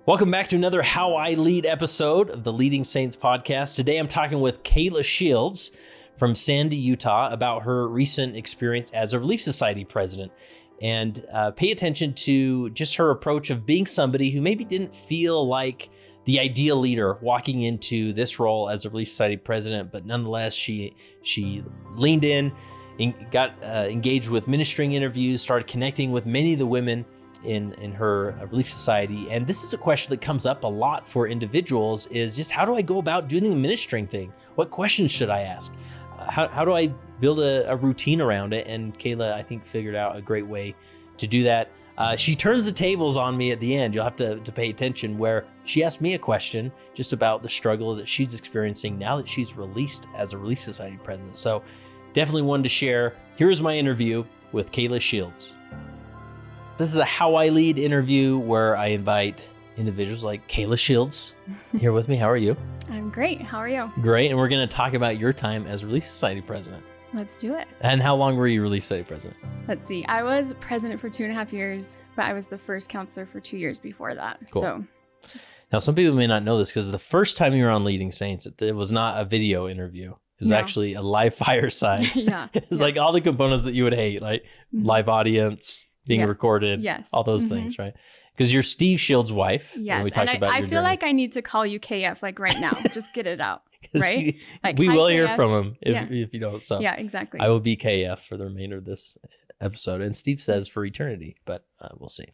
Welcome back to another How I Lead episode of the Leading Saints podcast. Today I'm talking with Kayla Shields from Sandy, Utah about her recent experience as a Relief Society president. And pay attention to just her approach of being somebody who maybe didn't feel like the ideal leader walking into this role as a Relief Society president, but nonetheless she leaned in and got engaged with ministering interviews, started connecting with many of the women in her Relief Society. And this is a question that comes up a lot for individuals, is just how do I go about doing the ministering thing? What questions should I ask? How do I build a routine around it? And Kayla, I think, figured out a great way to do that. She turns the tables on me at the end. You'll have to pay attention, where she asked me a question just about the struggle that she's experiencing now that she's released as a Relief Society president. So definitely wanted to share. Here's my interview with Kayla Shields. This is a How I Lead interview where I invite individuals like Kayla Shields here with me. How are you? I'm great. How are you? Great. And we're going to talk about your time as Relief Society president. Let's do it. And how long were you Relief Society president? Let's see. I was president for 2.5 years, but I was the first counselor for 2 years before that. Cool. Now, some people may not know this because the first time you were on Leading Saints, it was not a video interview. It was actually a live fireside. Yeah. It's like all the components that you would hate, like live audience, being recorded, yes, all those things, right? Because you're Steve Shields' wife. Yes, we talked and about I your feel journey. like I need to call you KF like right now. Just get it out, right? Like, we hi, will hear KF. from him if you don't. So yeah, exactly. I will be KF for the remainder of this episode, and Steve says for eternity, but we'll see.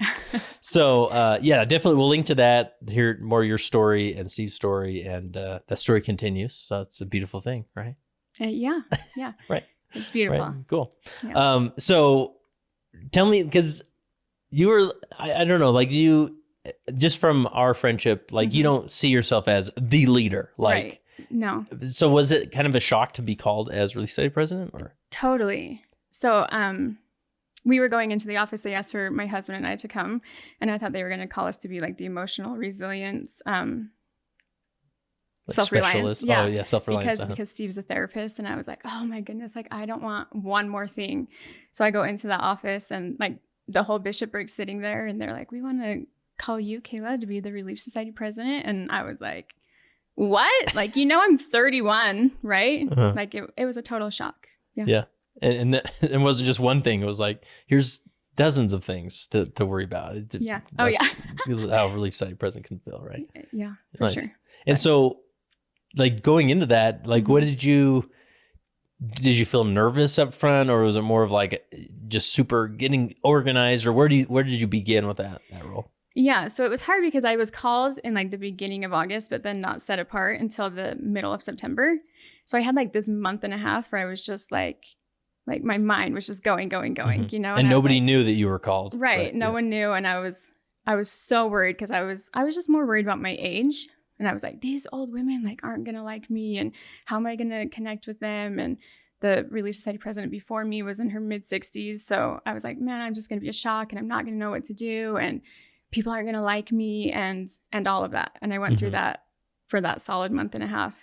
So yeah, definitely we'll link to that, hear more of your story and Steve's story, and that story continues. So it's a beautiful thing, right? Yeah. Right. It's beautiful. Right. Cool. Yeah. So tell me, because you were, I don't know, like you, just from our friendship, like you don't see yourself as the leader, like, right. No. So was it kind of a shock to be called as Relief Society president, or? Totally. So, we were going into the office. They asked for my husband and I to come, and I thought they were going to call us to be like the emotional resilience, Like self-reliance. Yeah. Oh yeah, self-reliance. Because Steve's a therapist, and I was like, oh my goodness, like I don't want one more thing. So I go into the office, and like the whole bishopric sitting there, and they're like, we want to call you, Kayla, to be the Relief Society president. And I was like, what? Like, I'm 31, right? Uh-huh. Like it was a total shock. Yeah. Yeah. And it wasn't just one thing. It was like, here's dozens of things to worry about. Yeah. Oh yeah. How a Relief Society president can feel, right? Yeah, for Nice. sure. And so, like, going into that, like, what did you feel nervous up front, or was it more of like just super getting organized, or where did you begin with that role? Yeah, so it was hard because I was called in like the beginning of August, but then not set apart until the middle of September. So I had like this month and a half where I was just like my mind was just going, Mm-hmm. And nobody like, knew that you were called. Right. No one knew. And I was so worried because I was just more worried about my age. And I was like, these old women like aren't going to like me. And how am I going to connect with them? And the Relief Society president before me was in her mid 60s. So I was like, man, I'm just going to be a shock, and I'm not going to know what to do. And people aren't going to like me and all of that. And I went through that for that solid month and a half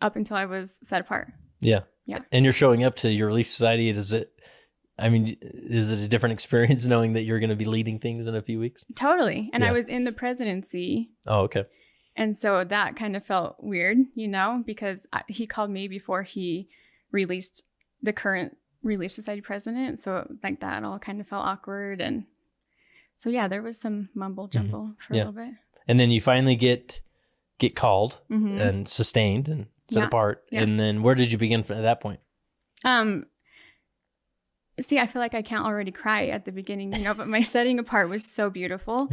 up until I was set apart. Yeah. Yeah. And you're showing up to your Relief Society. Is it a different experience knowing that you're going to be leading things in a few weeks? Totally. And Yeah. I was in the presidency. Oh, okay. And so that kind of felt weird, because he called me before he released the current Relief Society president. So like that all kind of felt awkward. And so, yeah, there was some mumble jumble for a little bit. And then you finally get called Mm-hmm. and sustained and set apart. Yeah. And then where did you begin at that point? See, I feel like I can't already cry at the beginning, but my setting apart was so beautiful.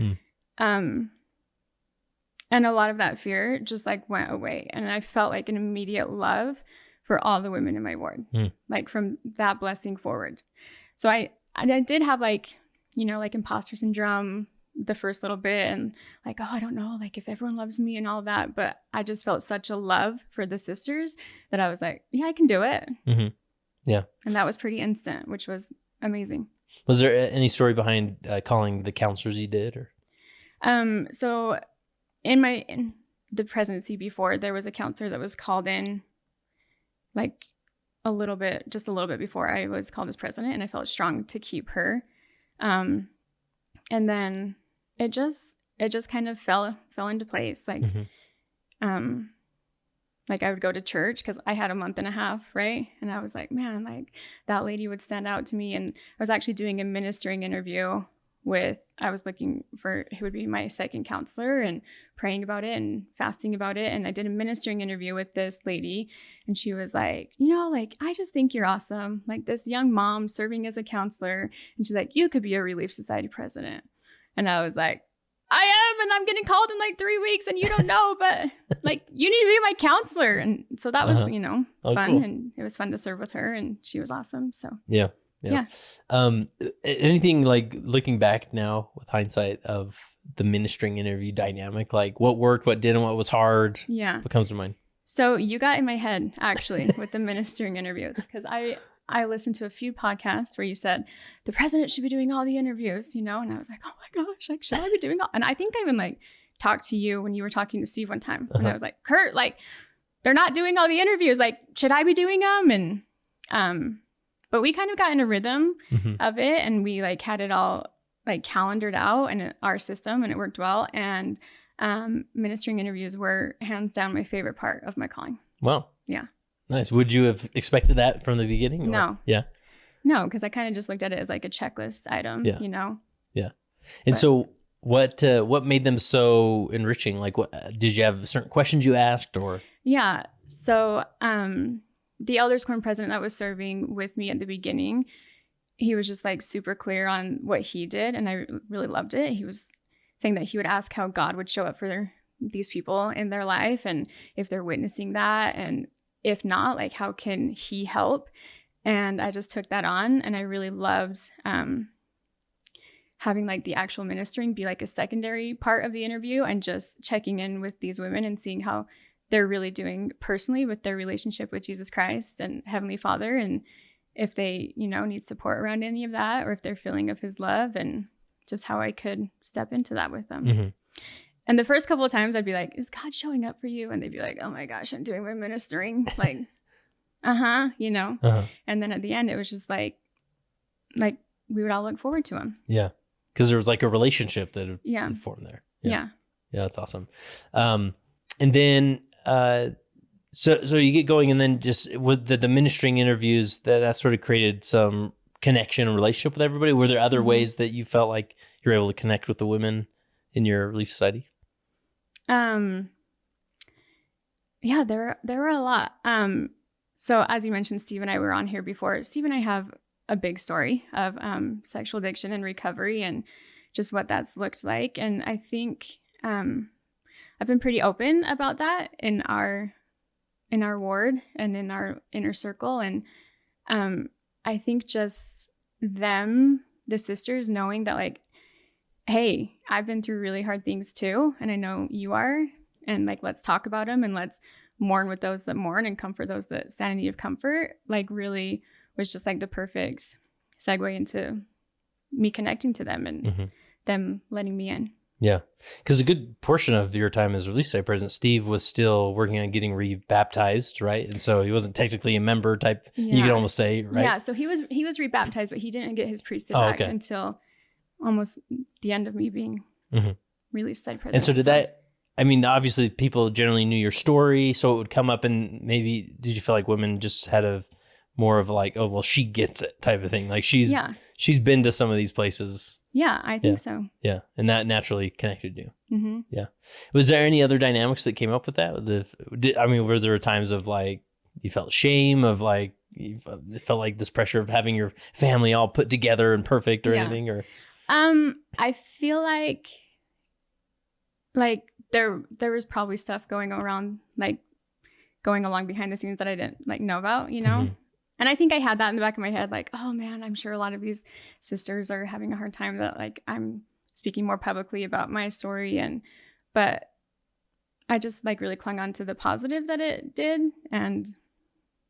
And a lot of that fear just like went away. And I felt like an immediate love for all the women in my ward, like from that blessing forward. So I did have like imposter syndrome the first little bit, and like, oh, I don't know, like if everyone loves me and all of that. But I just felt such a love for the sisters that I was like, yeah, I can do it. Mm-hmm. Yeah. And that was pretty instant, which was amazing. Was there any story behind calling the counselors you did, or? So in the presidency before, there was a counselor that was called in like a little bit before I was called as president, and I felt strong to keep her. And then it it just kind of fell into place. Like, like I would go to church because I had a month and a half, right? And I was like, man, like that lady would stand out to me. And I was actually doing a ministering interview I was looking for who would be my second counselor and praying about it and fasting about it. And I did a ministering interview with this lady, and she was like, like, I just think you're awesome. Like this young mom serving as a counselor. And she's like, you could be a Relief Society president. And I was like, I am, and I'm getting called in like 3 weeks, and you don't know, but like you need to be my counselor. And so that was, fun. Cool. And it was fun to serve with her, and she was awesome. So yeah. Anything like looking back now with hindsight of the ministering interview dynamic, like what worked, what didn't, what was hard? Yeah. What comes to mind? So you got in my head actually with the ministering interviews, because I listened to a few podcasts where you said the president should be doing all the interviews, and I was like, oh my gosh, like should I be doing all? And I think I even like talked to you when you were talking to Steve one time, and I was like, Kurt, like they're not doing all the interviews, like should I be doing them? And but we kind of got in a rhythm of it, and we like had it all like calendared out in our system, and it worked well. And ministering interviews were hands down my favorite part of my calling. Wow. Yeah. Nice. Would you have expected that from the beginning? Or? No. Yeah. No, because I kind of just looked at it as like a checklist item, Yeah. Yeah. And so what made them so enriching? Like what did you have certain questions you asked or? Yeah. So the Elders Quorum president that was serving with me at the beginning, he was just like super clear on what he did, and I really loved it. He was saying that he would ask how God would show up for these people in their life, and if they're witnessing that, and if not, like how can he help? And I just took that on, and I really loved having like the actual ministering be like a secondary part of the interview, and just checking in with these women and seeing how they're really doing personally with their relationship with Jesus Christ and Heavenly Father, and if they, need support around any of that, or if they're feeling of his love, and just how I could step into that with them. And the first couple of times I'd be like, is God showing up for you? And they'd be like, oh my gosh, I'm doing my ministering. Like, And then at the end, it was just like we would all look forward to him. Yeah. Because there was like a relationship that had formed there. Yeah. Yeah, that's awesome. And then, so you get going, and then just with the ministering interviews, that sort of created some connection and relationship with everybody. Were there other ways that you felt like you were able to connect with the women in your Relief Society? Yeah, there were a lot. So as you mentioned, Steve and I were on here before. Steve and I have a big story of sexual addiction and recovery, and just what that's looked like. And I think I've been pretty open about that in our ward and in our inner circle. And I think just them, the sisters, knowing that like, hey, I've been through really hard things too, and I know you are, and like let's talk about them, and let's mourn with those that mourn and comfort those that stand in need of comfort, like really was just like the perfect segue into me connecting to them and them letting me in. Yeah, because a good portion of your time as Relief Society president, Steve was still working on getting rebaptized, right? And so he wasn't technically a member type. Yeah. You could almost say, right? Yeah, so he was rebaptized, but he didn't get his priesthood back until almost the end of me being Relief Society president. And so did that? I mean, obviously, people generally knew your story, so it would come up, and maybe did you feel like women just had a more of like, oh, well, she gets it type of thing, like she's been to some of these places. Yeah, I think so. Yeah, and that naturally connected you. Yeah. Was there any other dynamics that came up with that? Were there times of like you felt shame of like you felt like this pressure of having your family all put together and perfect or anything? Or I feel like there was probably stuff going around, like going along behind the scenes that I didn't like know about, And I think I had that in the back of my head, like, oh man, I'm sure a lot of these sisters are having a hard time that like I'm speaking more publicly about my story, but I just like really clung on to the positive that it did, and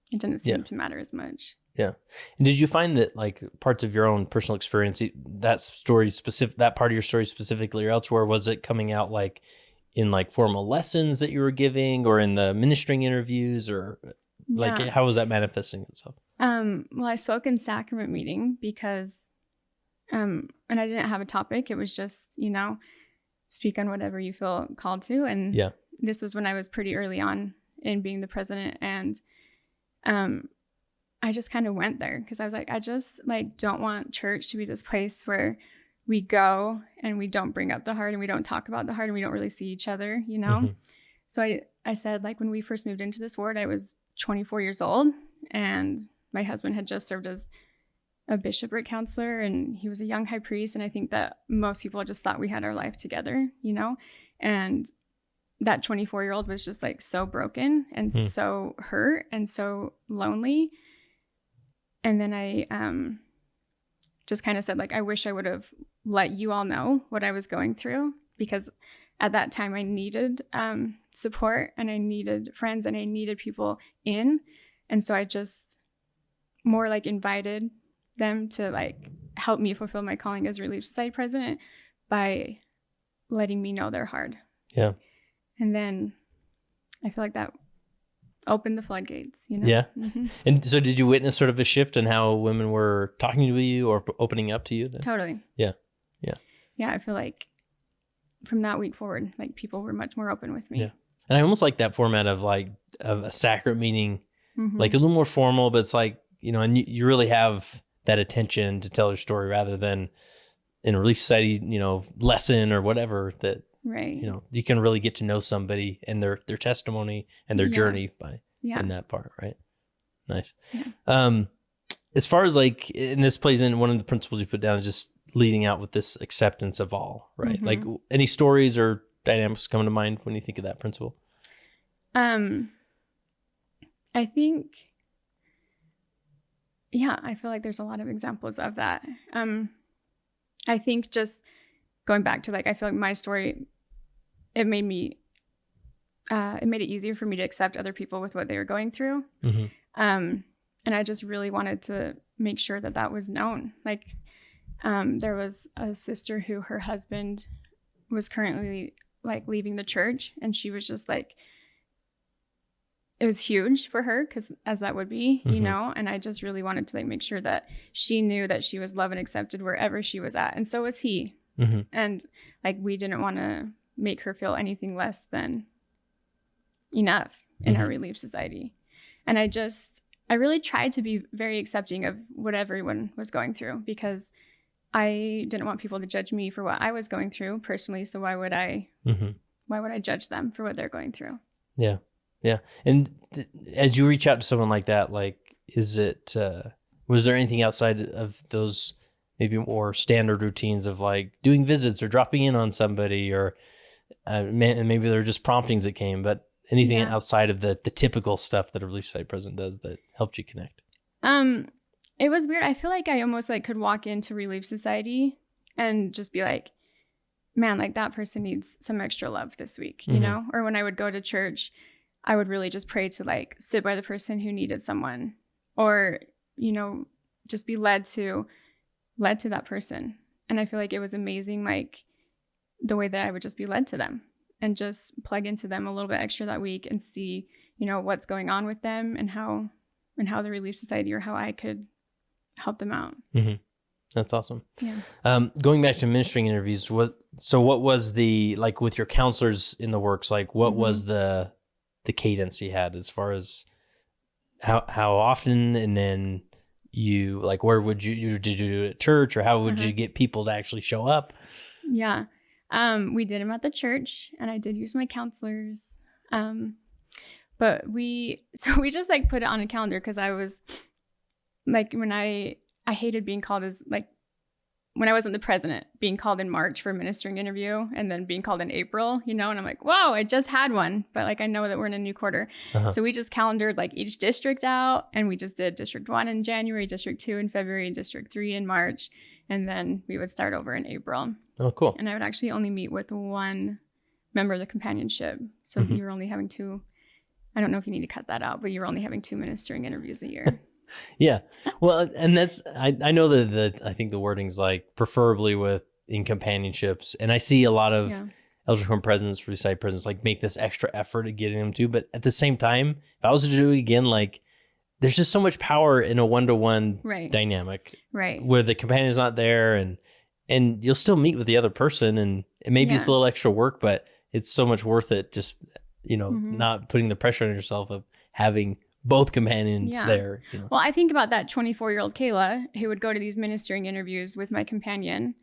it didn't seem to matter as much. Yeah. And did you find that like parts of your own personal experience, that part of your story specifically or elsewhere, was it coming out like in like formal lessons that you were giving or in the ministering interviews, or like how was that manifesting itself? Well, I spoke in sacrament meeting because, and I didn't have a topic. It was just, speak on whatever you feel called to. And Yeah. this was when I was pretty early on in being the president. And I just kind of went there because I was like, I just like don't want church to be this place where we go and we don't bring up the heart and we don't talk about the heart and we don't really see each other, you know? Mm-hmm. So I said, like, when we first moved into this ward, I was 24 years old and my husband had just served as a bishopric counselor and he was a young high priest. And I think that most people just thought we had our life together, you know? And that 24-year-old was just like so broken and so hurt and so lonely. And then I just kind of said, like, I wish I would have let you all know what I was going through, because at that time I needed support and I needed friends and I needed people in. And so I just more like invited them to like help me fulfill my calling as Relief Society president by letting me know they're hard. Yeah. And then I feel like that opened the floodgates, you know? Yeah. Mm-hmm. And so did you witness sort of a shift in how women were talking to you or opening up to you then? Totally. Yeah. Yeah, I feel like from that week forward, like people were much more open with me. Yeah. And I almost like that format of like of a sacrament meeting, Mm-hmm. like a little more formal, but it's like, you know, and you really have that attention to tell your story rather than in a Relief Society, you know, lesson or whatever that, Right. you know, you can really get to know somebody and their testimony and their journey by in that part, right? Nice. Yeah. As far as like, and this plays in one of the principles you put down is just leading out with this acceptance of all, right? Mm-hmm. Like any stories or dynamics come to mind when you think of that principle? I think, I feel like there's a lot of examples of that. I think just going back to like, I feel like my story, it made it easier for me to accept other people with what they were going through. Mm-hmm. And I just really wanted to make sure that that was known. Like, there was a sister who her husband was currently like leaving the church, and she was just like, it was huge for her, because as that would be, you know, and I just really wanted to like make sure that she knew that she was loved and accepted wherever she was at. And so was he. Mm-hmm. And like, we didn't want to make her feel anything less than enough in our Relief Society. And I really tried to be very accepting of what everyone was going through, because I didn't want people to judge me for what I was going through personally. So why would I judge them for what they're going through? Yeah. Yeah. And as you reach out to someone like that, like, is it, was there anything outside of those maybe more standard routines of like doing visits or dropping in on somebody, or maybe there were just promptings that came, but anything outside of the typical stuff that a Relief Society president does that helped you connect? It was weird. I feel like I almost like could walk into Relief Society and just be like, man, like that person needs some extra love this week, you know? Or when I would go to church, I would really just pray to like sit by the person who needed someone, or, you know, just be led to that person. And I feel like it was amazing, like the way that I would just be led to them and just plug into them a little bit extra that week and see, you know, what's going on with them and how the Relief Society or how I could help them out. Mm-hmm. That's awesome. Yeah. Going back to ministering interviews, what was the, like with your counselors in the works, like what was the cadence you had as far as how often, and then you like, where did you do it at church, or how would you get people to actually show up? Yeah. We did them at the church, and I did use my counselors. But we just like put it on a calendar, because I was like, when I hated being called as like, when I wasn't the president, being called in March for a ministering interview and then being called in April, you know, and I'm like, whoa, I just had one, but like, I know that we're in a new quarter. So we just calendared like each district out, and we just did District 1 in January, District 2 in February, District 3 in March. And then we would start over in April. Oh, cool. And I would actually only meet with one member of the companionship. So you were only having two, I don't know if you need to cut that out, but you were only having 2 ministering interviews a year. Yeah. Well, and that's, I know that I think the wording's like preferably in companionships. And I see a lot of elder quorum presidents, Relief Society presidents, like make this extra effort at getting them to, but at the same time, if I was to do it again, like there's just so much power in a one-to-one dynamic, Right. where the companion's not there, and you'll still meet with the other person, and And maybe it's a little extra work, but it's so much worth it. Just, not putting the pressure on yourself of having both companions there. Well, I think about that 24-year-old Kayla who would go to these ministering interviews with my companion,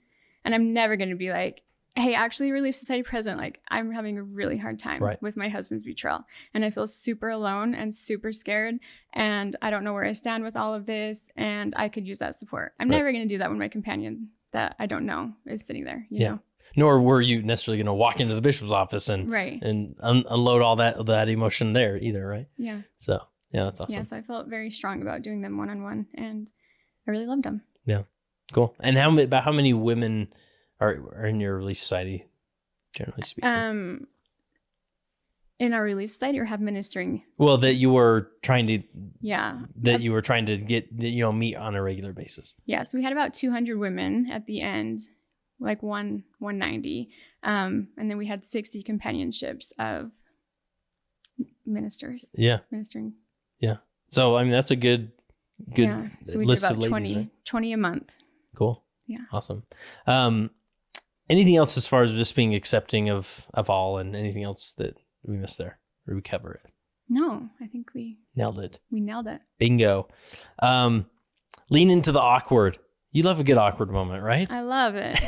and I'm never going to be like, hey, actually, Relief Society president, like, I'm having a really hard time with my husband's betrayal, and I feel super alone and super scared, and I don't know where I stand with all of this, and I could use that support. I'm never going to do that when my companion that I don't know is sitting there, you know? Nor were you necessarily going to walk into the bishop's office and unload all that emotion there either, right? Yeah. So, yeah, that's awesome. Yeah, so I felt very strong about doing them one-on-one, and I really loved them. Yeah, cool. And about how many women are in your Relief Society, generally speaking? In our Relief Society, or have ministering? Well, that you were trying to... Yeah. That you were trying to get, meet on a regular basis. Yeah, so we had about 200 women at the end, like 190. And then we had 60 companionships of ministers. Yeah. Ministering. Yeah. So, I mean, that's a good so we list did about of ladies, 20 a month. Cool. Yeah. Awesome. Anything else as far as just being accepting of all, and anything else that we missed there? Or we cover it? No, I think we nailed it. We nailed it. Bingo. Lean into the awkward. You love a good awkward moment, right? I love it.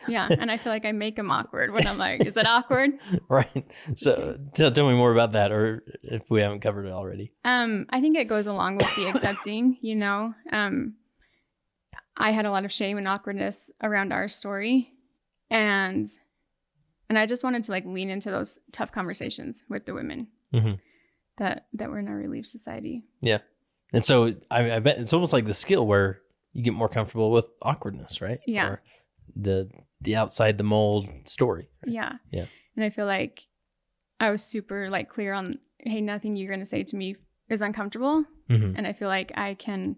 Yeah, and I feel like I make them awkward when I'm like, is it awkward? Right. So tell me more about that, or if we haven't covered it already. I think it goes along with the accepting, I had a lot of shame and awkwardness around our story, and I just wanted to like lean into those tough conversations with the women that were in our Relief Society. Yeah. And so I bet it's almost like the skill where you get more comfortable with awkwardness, right? Yeah. Or the outside the mold story. Right? Yeah. Yeah. And I feel like I was super like clear on, hey, nothing you're going to say to me is uncomfortable. And I feel like I can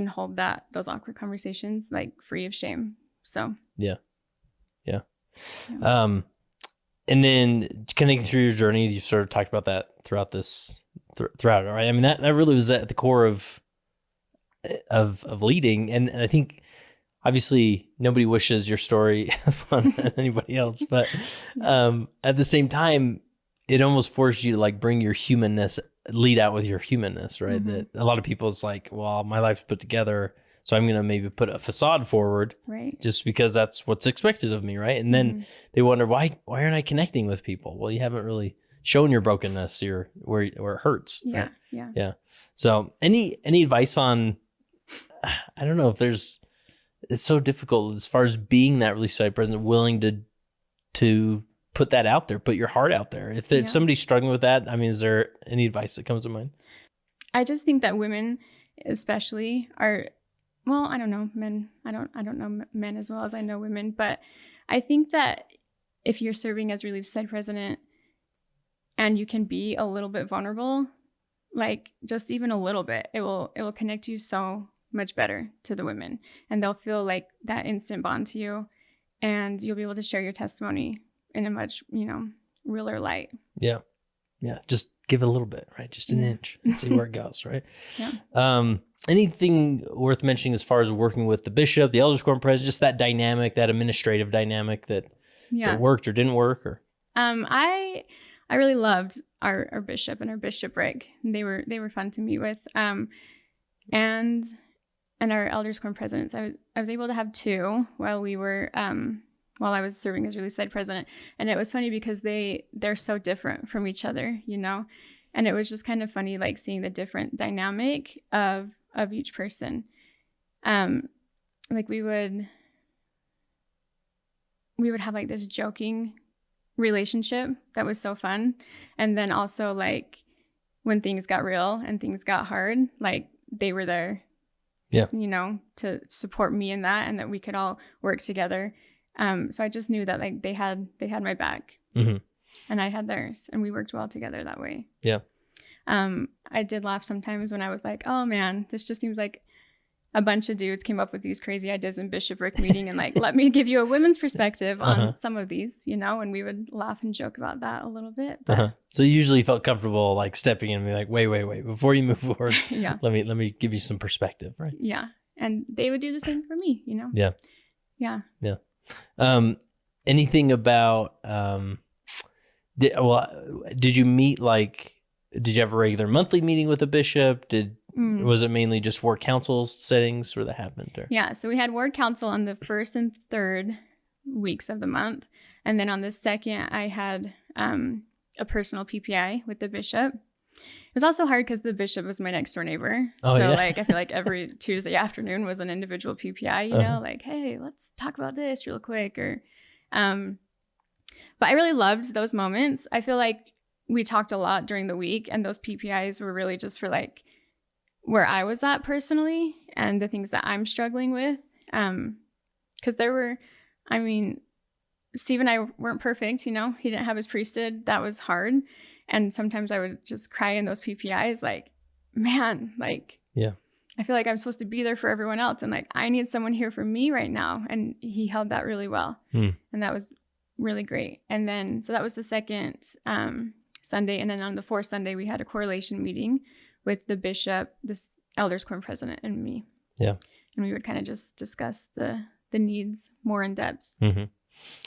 hold those awkward conversations like free of shame. So yeah. And then connecting through your journey, you sort of talked about that throughout throughout it, right? I mean, that really was at the core of leading. And I think obviously nobody wishes your story upon anybody else, but at the same time, it almost forced you to like bring your humanness, lead out with your humanness, right? That a lot of people, it's like, well, my life's put together, so I'm going to maybe put a facade forward, right? Just because that's what's expected of me, right? And then they wonder, why aren't I connecting with people? Well, you haven't really shown your brokenness, where it hurts. Yeah, right? Yeah. So any advice on, I don't know if it's so difficult as far as being that Relief Society president, willing to put that out there, put your heart out there. If somebody's struggling with that, I mean, is there any advice that comes to mind? I just think that women especially are, well, I don't know, men. I don't know men as well as I know women, but I think that if you're serving as Relief Society president and you can be a little bit vulnerable, like just even a little bit, it will connect you so much better to the women, and they'll feel like that instant bond to you, and you'll be able to share your testimony in a much, realer light. Yeah. Yeah. Just give it a little bit, right? Just an inch and see where it goes, right? Yeah. Anything worth mentioning as far as working with the bishop, the elders quorum president, just that dynamic, that administrative dynamic that worked or didn't work? Or I really loved our bishop and our bishopric. They were fun to meet with. And our elders quorum presidents, I was able to have two while I was serving as Relief Society president. And it was funny because they're so different from each other, and it was just kind of funny, like seeing the different dynamic of each person. Like we would have like this joking relationship that was so fun. And then also like when things got real and things got hard, like they were there, to support me in that, and that we could all work together. So I just knew that like they had my back, and I had theirs, and we worked well together that way. Yeah. I did laugh sometimes when I was like, oh man, this just seems like a bunch of dudes came up with these crazy ideas in bishopric meeting, and like, let me give you a women's perspective on some of these, and we would laugh and joke about that a little bit. But So you usually felt comfortable like stepping in and be like, wait, before you move forward, yeah, let me give you some perspective, right? Yeah. And they would do the same for me, Yeah. Yeah. Yeah. anything about, did you meet did you have a regular monthly meeting with the bishop? Was it mainly just ward council settings where that happened? Or? Yeah. So we had ward council on the 1st and 3rd weeks of the month. And then on the 2nd, I had a personal PPI with the bishop. It was also hard because the bishop was my next door neighbor. Oh, so yeah. I feel like every Tuesday afternoon was an individual PPI, like, hey, let's talk about this real quick. Or, but I really loved those moments. I feel like we talked a lot during the week, and those PPIs were really just for where I was at personally and the things that I'm struggling with. Because Steve and I weren't perfect, he didn't have his priesthood. That was hard. And sometimes I would just cry in those PPIs, yeah, I feel like I'm supposed to be there for everyone else. And I need someone here for me right now. And he held that really well. And that was really great. And then, so that was the 2nd Sunday. And then on the 4th Sunday, we had a correlation meeting with the bishop, this elders quorum president, and me. Yeah. And we would kind of just discuss the needs more in depth.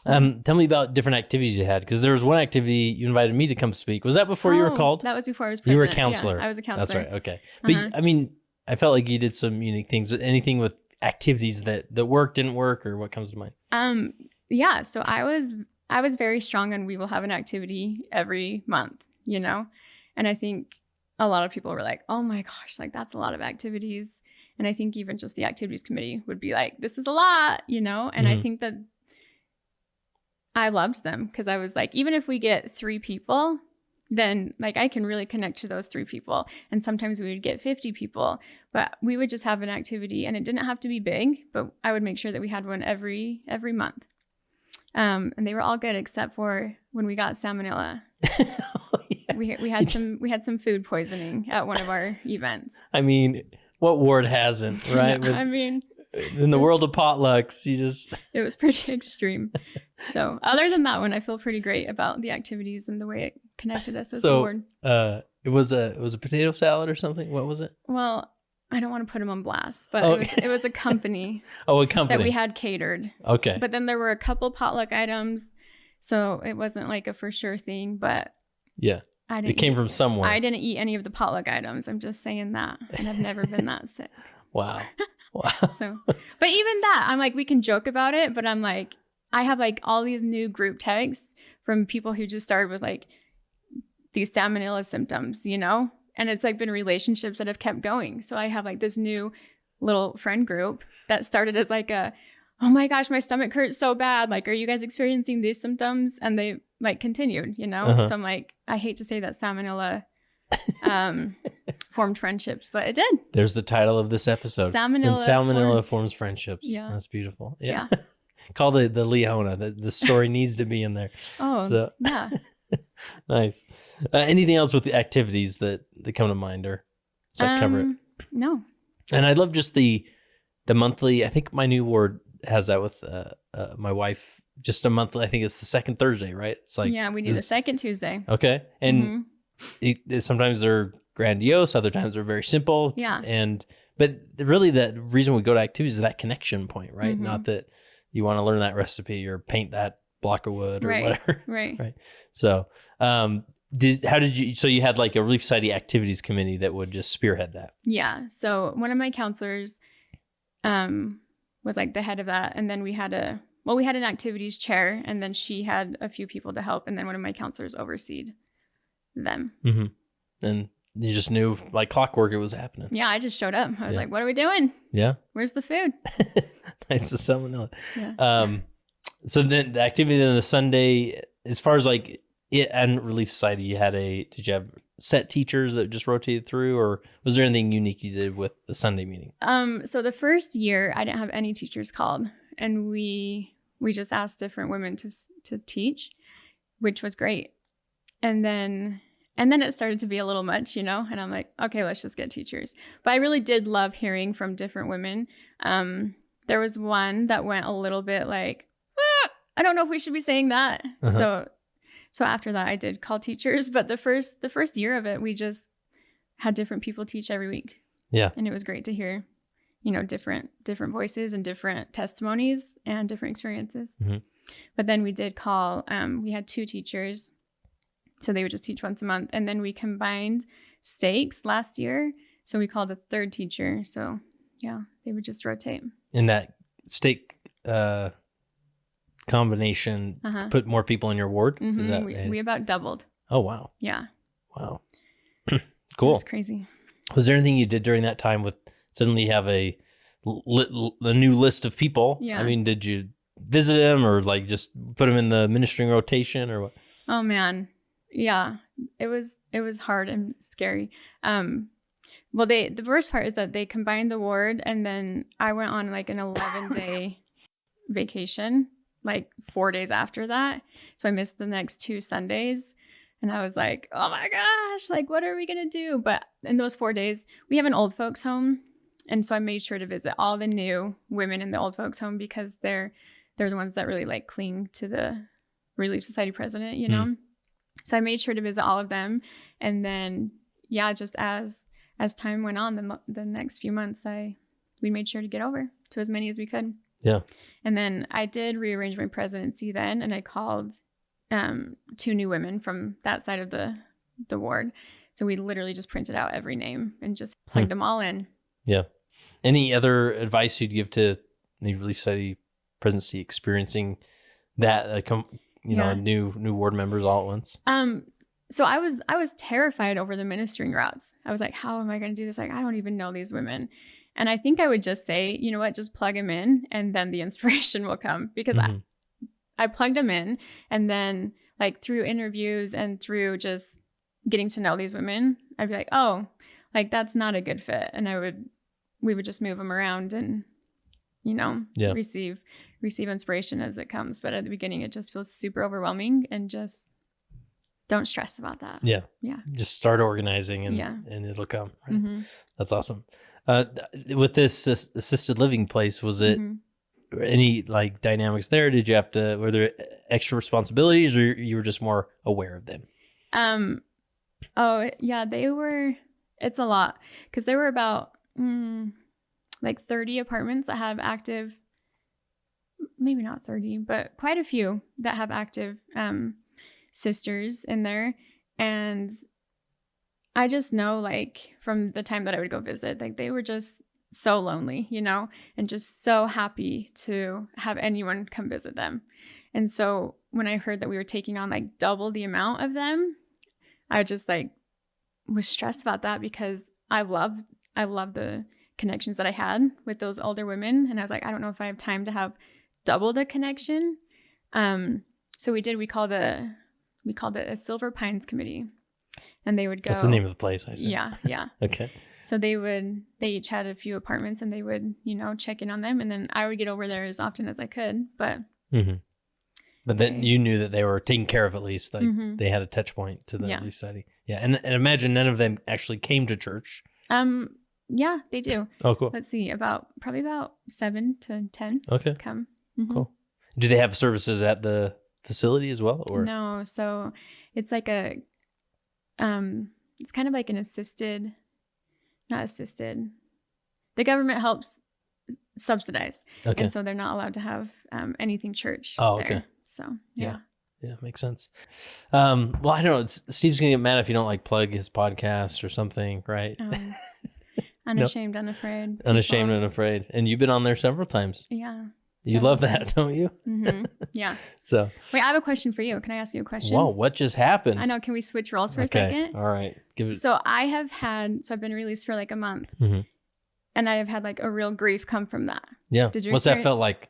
Tell me about different activities you had, because there was one activity you invited me to come speak. Was that before you were called? That was before I was president. You were a counselor. Yeah, I was a counselor. That's right. Okay. But I felt like you did some unique things. Anything with activities that worked, didn't work, or what comes to mind? Yeah. So I was very strong on we will have an activity every month, and I think a lot of people were like, oh my gosh, that's a lot of activities. And I think even just the activities committee would be like, this is a lot, and I think that I loved them because I was like, even if we get 3 people, then I can really connect to those 3 people. And sometimes we would get 50 people, but we would just have an activity, and it didn't have to be big, but I would make sure that we had one every month. And they were all good except for when we got salmonella. We had some food poisoning at one of our events. What ward hasn't, right? In the world of potlucks, it was pretty extreme. So other than that one, I feel pretty great about the activities and the way it connected us as a ward. It was a potato salad or something. What was it? Well, I don't want to put them on blast, but it was a company. A company that we had catered. Okay. But then there were a couple potluck items, so it wasn't a for sure thing. But yeah, it came from somewhere. I didn't eat any of the potluck items. I'm just saying that, and I've never been that sick. Wow. So, but even that, I'm we can joke about it, but I'm I have all these new group texts from people who just started with these salmonella symptoms, and it's been relationships that have kept going. So I have this new little friend group that started as oh my gosh, my stomach hurts so bad. Are you guys experiencing these symptoms? And they continued, So I'm I hate to say that salmonella formed friendships, but it did. There's the title of this episode. Salmonella Forms Friendships. Yeah. That's beautiful. Yeah. Call the Leona. The story needs to be in there. Oh, so. Yeah. Nice. Anything else with the activities that come to mind, or does that cover it? No. And I love just the monthly. I think my new ward has that with my wife. Just a monthly. I think it's the 2nd Thursday, right? It's yeah, we do the 2nd Tuesday. Okay, and sometimes they're grandiose, other times they're very simple. Yeah. But really, the reason we go to activities is that connection point, right? Not that you want to learn that recipe or paint that block of wood or whatever. Right. So, so you had a Relief Society activities committee that would just spearhead that? Yeah. So one of my counselors was the head of that. And then we had an activities chair, and then she had a few people to help. And then one of my counselors overseed them. Mm-hmm. And you just knew clockwork it was happening. Yeah. I just showed up. I was what are we doing? Yeah. Where's the food? Nice to salmonella. Yeah. So then the activity on the Sunday, as far as it and Relief Society, did you have set teachers that just rotated through, or was there anything unique you did with the Sunday meeting? So the first year I didn't have any teachers called, and we just asked different women to teach, which was great. And then it started to be a little much, and I'm okay, let's just get teachers. But I really did love hearing from different women. There was one that went a little bit I don't know if we should be saying that. So after that, I did call teachers. But the first year of it, we just had different people teach every week. Yeah. And it was great to hear different voices and different testimonies and different experiences. Mm-hmm. But then we did call, we had 2 teachers, so they would just teach once a month. And then we combined stakes last year. So we called a 3rd teacher. So yeah, they would just rotate. And that stake combination put more people in your ward? Mm-hmm. Is that we about doubled. Oh, wow. Yeah. Wow. Cool. It's crazy. Was there anything you did during that time with suddenly you have a new list of people? Yeah. I mean, did you visit them or like just put them in the ministering rotation or what? Oh man. Yeah. It was hard and scary. Well, the worst part is that they combined the ward, and then I went on like an 11-day vacation, like 4 days after that. So I missed the next 2 Sundays, and I was like, oh my gosh, like what are we going to do? But in those 4 days, we have an old folks home. And so I made sure to visit all the new women in the old folks home because they're the ones that really like cling to the Relief Society president, So I made sure to visit all of them. And then, yeah, just as time went on, the next few months, we made sure to get over to as many as we could. Yeah. And then I did rearrange my presidency then, and I called 2 new women from that side of the ward. So we literally just printed out every name and just plugged them all in. Yeah. Any other advice you'd give to the Relief Society presidency experiencing that, new ward members all at once? So I was terrified over the ministering routes. I was like, how am I going to do this? Like, I don't even know these women. And I think I would just say, you know what, just plug them in and then the inspiration will come, because I plugged them in, and then like through interviews and through just getting to know these women, I'd be like, oh, like that's not a good fit. And we would just move them around and, receive inspiration as it comes. But at the beginning, it just feels super overwhelming, and just don't stress about that. Yeah. Yeah. Just start organizing and it'll come. Right? Mm-hmm. That's awesome. With this assisted living place, was it any like dynamics there? Were there extra responsibilities, or you were just more aware of them? Oh yeah, it's a lot, because there were about like 30 apartments that have active, maybe not 30, but quite a few that have active sisters in there. And I just know, like, from the time that I would go visit, like they were just so lonely, and just so happy to have anyone come visit them. And so when I heard that we were taking on like double the amount of them, I just like was stressed about that, because I love the connections that I had with those older women. And I was like, I don't know if I have time to have double the connection. So we called it a Silver Pines Committee, and they would go. That's the name of the place, I see. Yeah. Okay. So they each had a few apartments, and they would, check in on them. And then I would get over there as often as I could, but. Mm-hmm. But then you knew that they were taken care of, at least, like they had a touch point to the Relief Society. Yeah. And imagine none of them actually came to church. Yeah, they do. Oh, cool. Let's see, probably about 7 to 10 come. Mm-hmm. Cool. Do they have services at the facility as well, or no? So it's like it's kind of like an not assisted. The government helps subsidize, and so they're not allowed to have anything church. Oh, there. okay. So yeah, makes sense. Well, I don't know. Steve's gonna get mad if you don't like plug his podcast or something, right? Unashamed, unafraid. Unashamed, unafraid, and you've been on there several times. Yeah. You love that, don't you? Mm-hmm. Yeah. So wait, I have a question for you. Can I ask you a question? Whoa, what just happened? I know. Can we switch roles for a second? All right. Give it. So I've been released for like a month, and I have had like a real grief come from that. Yeah. Did you? What's that felt like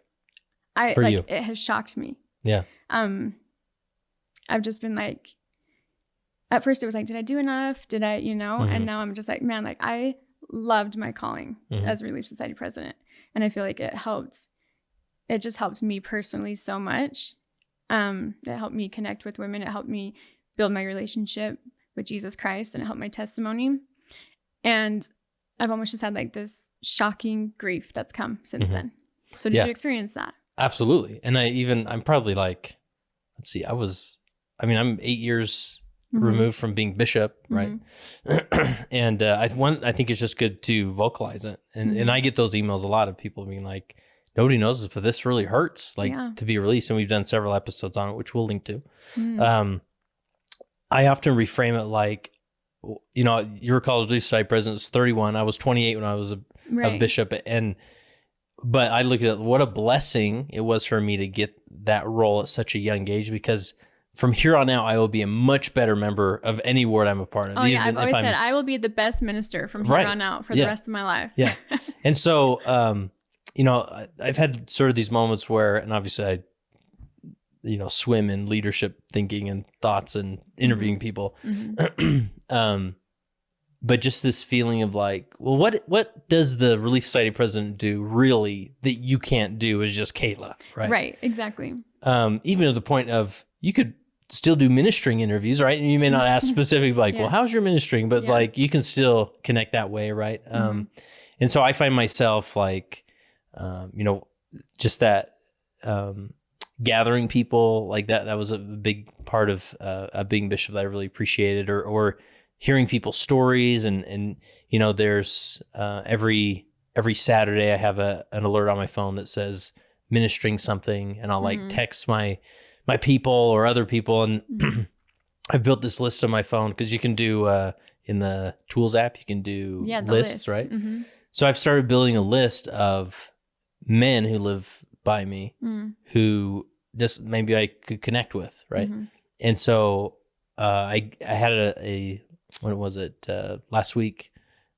for you? It has shocked me. Yeah. I've just been like, at first it was like, did I do enough? Did I, and now I'm just like, man, like I loved my calling as Relief Society president. And I feel like it just helped me personally so much. It helped me connect with women. It helped me build my relationship with Jesus Christ, and it helped my testimony. And I've almost just had like this shocking grief that's come since then. So did you experience that? Absolutely. And I'm probably like, let's see, I'm 8 years removed from being bishop, right? And I think it's just good to vocalize it. And I get those emails a lot of people being like, nobody knows this, but this really hurts, like to be released. And we've done several episodes on it, which we'll link to. I often reframe it like, you know, you were college Relief Society president, was 31. I was 28 when I was a bishop. But I look at it, what a blessing it was for me to get that role at such a young age, because from here on out, I will be a much better member of any ward I'm a part of. Oh, yeah. I've always said I will be the best minister from here on out for the rest of my life. Yeah. And so, you know, I've had sort of these moments where, and obviously I, you know, swim in leadership thinking and thoughts and interviewing people. But just this feeling of like, well, what does the Relief Society president do really that you can't do as just Kayla, right? Right, exactly. Even to the point of, you could still do ministering interviews, right? And you may not ask specifically like, well, how's your ministering? But it's like, you can still connect that way, right? And so I find myself like, you know, just that gathering people like that. That was a big part of being bishop that I really appreciated, or hearing people's stories. And you know, there's every Saturday I have an alert on my phone that says ministering something, and I'll like text my people or other people. And I've built this list on my phone, because you can do in the Tools app, you can do lists, right? So I've started building a list of men who live by me who just maybe I could connect with, right? And so I had a when was it, last week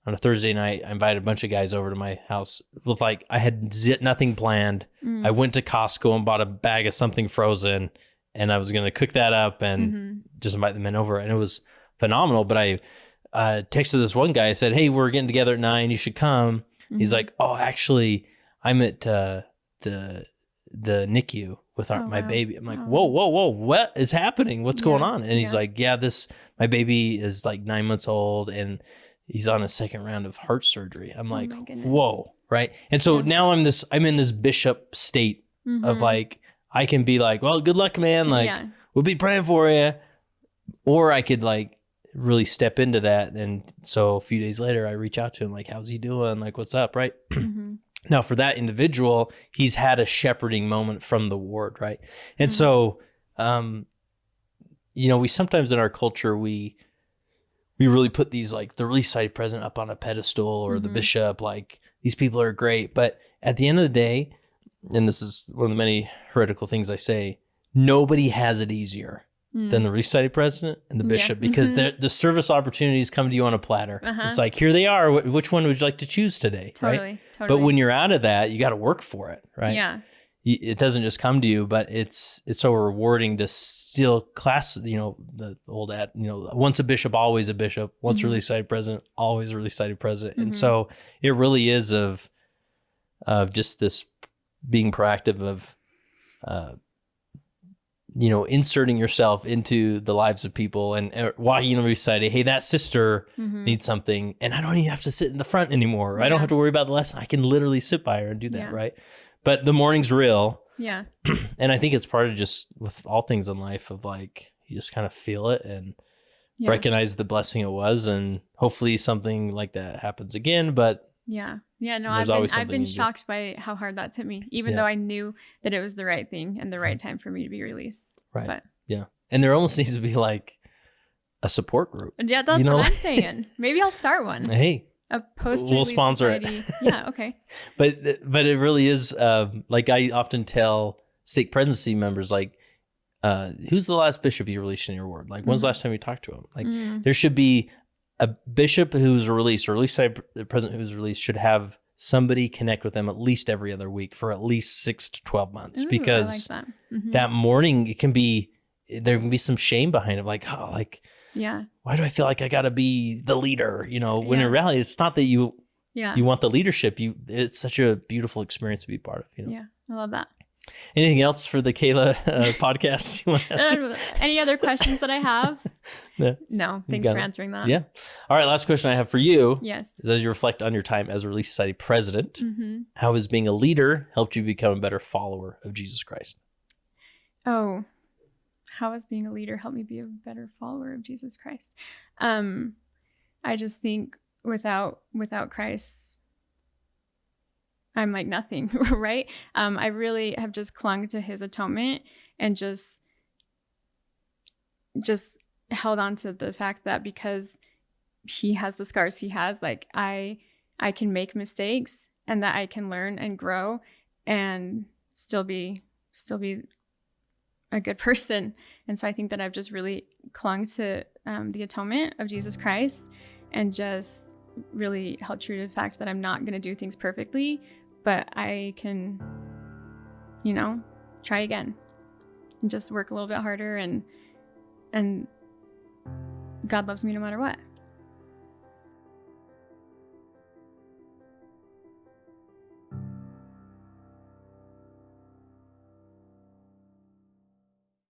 on a Thursday night, I invited a bunch of guys over to my house. It looked like I had nothing planned. I went to Costco and bought a bag of something frozen, and I was going to cook that up and just invite the men over. And it was phenomenal. But I texted this one guy. I said, hey, we're getting together at 9. You should come. He's like, oh, actually, I'm at the NICU with my baby. I'm like, whoa, what is happening? What's going on? And he's like, my baby is like 9 months old, and he's on a second round of heart surgery. I'm like, whoa, right? And so now I'm in this bishop state of like, I can be like, well, good luck, man. Like, we'll be praying for you. Or I could like really step into that. And so a few days later, I reach out to him like, how's he doing? Like, what's up, right? Now, for that individual, he's had a shepherding moment from the ward, right? And so, you know, we sometimes in our culture, we really put these like the Relief Society president up on a pedestal, or the bishop, like these people are great. But at the end of the day, and this is one of the many heretical things I say, nobody has it easier than the Relief Society president and the bishop, because the service opportunities come to you on a platter. It's like, here they are. Which one would you like to choose today? Totally. But when you're out of that, you got to work for it, right? Yeah. It doesn't just come to you, but it's so rewarding to still class, you know, the old ad, you know, once a bishop, always a bishop, once Relief Society president, always a Relief Society president. And so it really is of just this being proactive of, you know, inserting yourself into the lives of people and walking in the Relief Society. Hey, that sister needs something, and I don't even have to sit in the front anymore. I don't have to worry about the lesson. I can literally sit by her and do that, right? But the morning's real. Yeah. And I think it's part of just with all things in life of like, you just kind of feel it and recognize the blessing it was. And hopefully something like that happens again. But no, I've been shocked by how hard that's hit me, even though I knew that it was the right thing and the right time for me to be released. Right. But and there almost needs to be like a support group. Yeah, that's what I'm saying. Maybe I'll start one. Hey. A post we'll sponsor society. It. Yeah, okay. But it really is like I often tell stake presidency members, like, who's the last bishop you released in your ward? Like, when's the last time you talked to him? Like, there should be a bishop who's released, or at least the president who's released, should have somebody connect with them at least every other week for at least 6 to 12 months. Because I like that. That morning, there can be some shame behind it. Like, oh, like, why do I feel like I got to be the leader? You know, when in reality, it's not that you want the leadership. It's such a beautiful experience to be part of. You know? Yeah, I love that. Anything else for the Kayla podcast? You want to answer? Any other questions that I have? No. Thanks for answering that. Yeah. All right. Last question I have for you. Yes. Is as you reflect on your time as Relief Society president, how has being a leader helped you become a better follower of Jesus Christ? Oh, how has being a leader helped me be a better follower of Jesus Christ? I just think without Christ, I'm like nothing, right? I really have just clung to his atonement and just held on to the fact that because he has the scars he has, like I can make mistakes and that I can learn and grow and still be a good person. And so I think that I've just really clung to the atonement of Jesus Christ and just really held true to the fact that I'm not going to do things perfectly, but I can, try again and just work a little bit harder, and God loves me no matter what.